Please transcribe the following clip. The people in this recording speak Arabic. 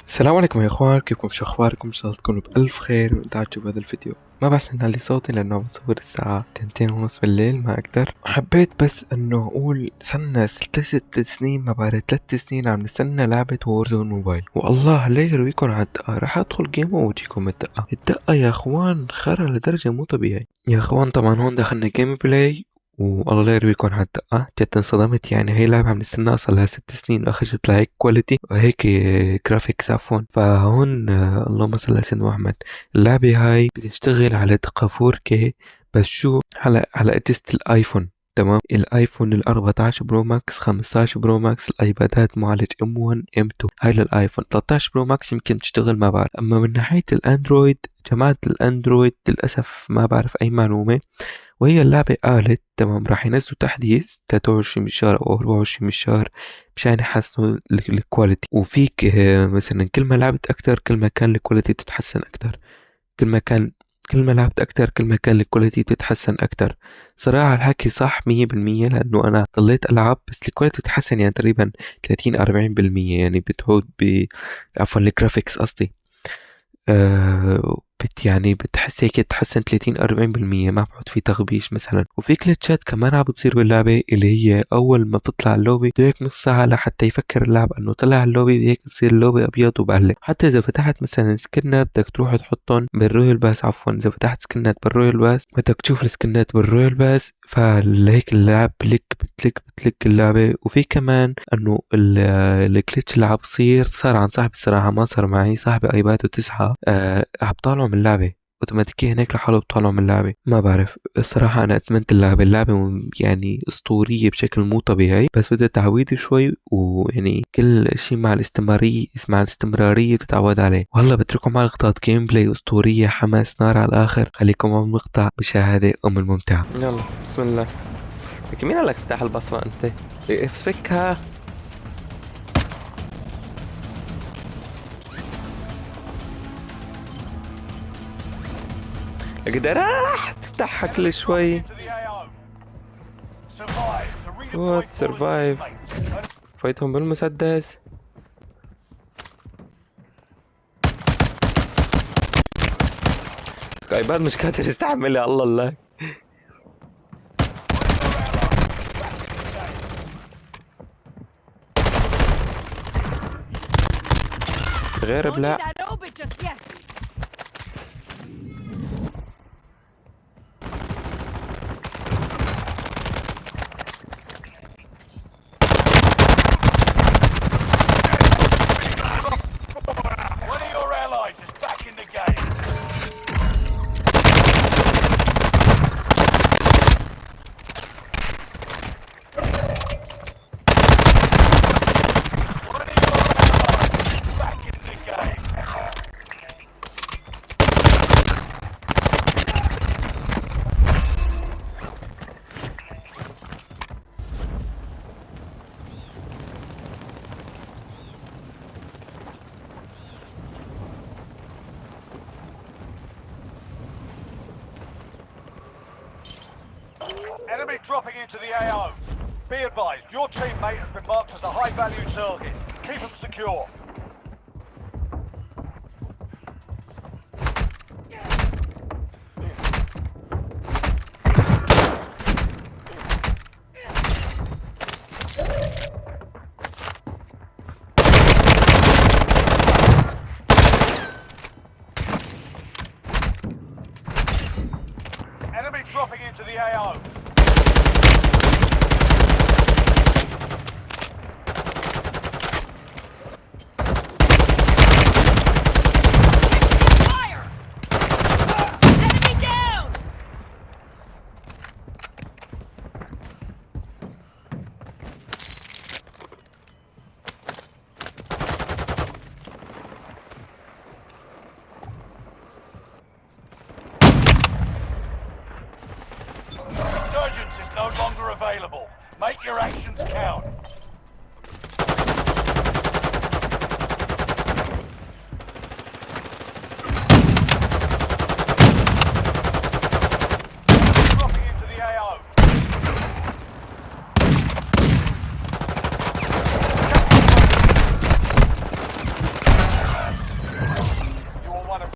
السلام عليكم يا اخوان، كيفكم؟ شو اخباركم؟ ان شاء الله تكونوا بألف خير وانتم عجبوا هذا الفيديو. ما بحسن علي صوتي لانه بصور الساعة 2:30 بالليل، ما اقدر. حبيت بس انه اقول صرنا 6 سنين، ما بعرف 3 سنين عم نستنى لعبة وورزون موبايل، والله لا يرويكم على الدقة. راح ادخل جيم واورجيكم الدقة يا اخوان، خرا لدرجة مو طبيعي يا اخوان. طبعا هون دخلنا جيم بلاي، والله لا يرويكم على الدقة. جد انصدمت، يعني هي لعبة عم نستناها صار لها 6 سنين واخرجت لهيك كواليتي وهيك جرافيكس عفوا. فهون اللهم صل على سيدنا محمد. اللعبة هاي بتشتغل على دقة 4K، بس شو على أجهزة الايفون. تمام، الايفون ال 14 برو ماكس، 15 برو ماكس، الايبادات معالج M1 M2. هاي للايفون. 13 برو ماكس يمكن تشتغل، ما بعرف. اما من ناحية الاندرويد، جماعة الاندرويد للاسف ما بعرف اي معلومة. وهي اللعبة قالت تمام راح ينزلوا تحديث 23 بالشهر أو 24 بالشهر مشان يحسنوا الكواليتي. وفيك مثلا كل ما لعبت أكتر كل ما كان الكواليتي تتحسن أكتر. كل ما كان كل ما لعبت أكتر كل ما كان الكواليتي تتحسن أكتر. صراحة الحكي صح 100%، لأنه أنا ضليت ألعب بس الكواليتي تتحسن، يعني تقريبا 30-40%، يعني بتعود عفوا الجرافيكس قصدي. يعني بتحس هيك تحسن 30-40%، ما بحط في تغبيش مثلا. وفي جلتشات كمان عم بتصير باللعبة، اللي هي أول ما بتطلع اللوبي بده هيك نص ساعة لحتى يفكر اللاعب إنه طلع اللوبي، هيك تصير اللوبي أبيض وبقلة. حتى إذا فتحت مثلا سكنات بدك تروح تحطهم بالرويال باس، عفوا إذا فتحت سكنات بالرويال باس بدك تشوف السكنات بالرويال باس، فلهيك اللعب بتلك اللعبة. وفي كمان إنه الجلتش اللي عم بصير صار عن صاحبي الصراحة، ما صار معي. صاحبي ايباده 9 عم طالعوا من اللعبة اوتوماتيكيا، هناك لحاله بطلعوا من اللعبة. ما بعرف الصراحة، انا اتمنت اللعبة يعني اسطورية بشكل مو طبيعي، بس بدها تعويض شوي، ويعني كل شيء مع الاستمرارية تتعود عليه. والله بترككم مع لقطات جيم بلاي اسطورية، حماس نار على الاخر. خليكم مع المقطع، مشاهدة الممتعة. يلا بسم الله. لكن مين قال لك تفتح البصرة انت؟ فكها. اقدر تفتحها كل شوي. وات سرفايف. فايتهم بالمسدس. ايباد مش قادر يستحملها، الله الله. غير بلا. Enemy dropping into the AO. Be advised, your teammate has been marked as a high-value target. Keep them secure. Enemy dropping into the AO. Resurgence is no longer available. Make your actions count.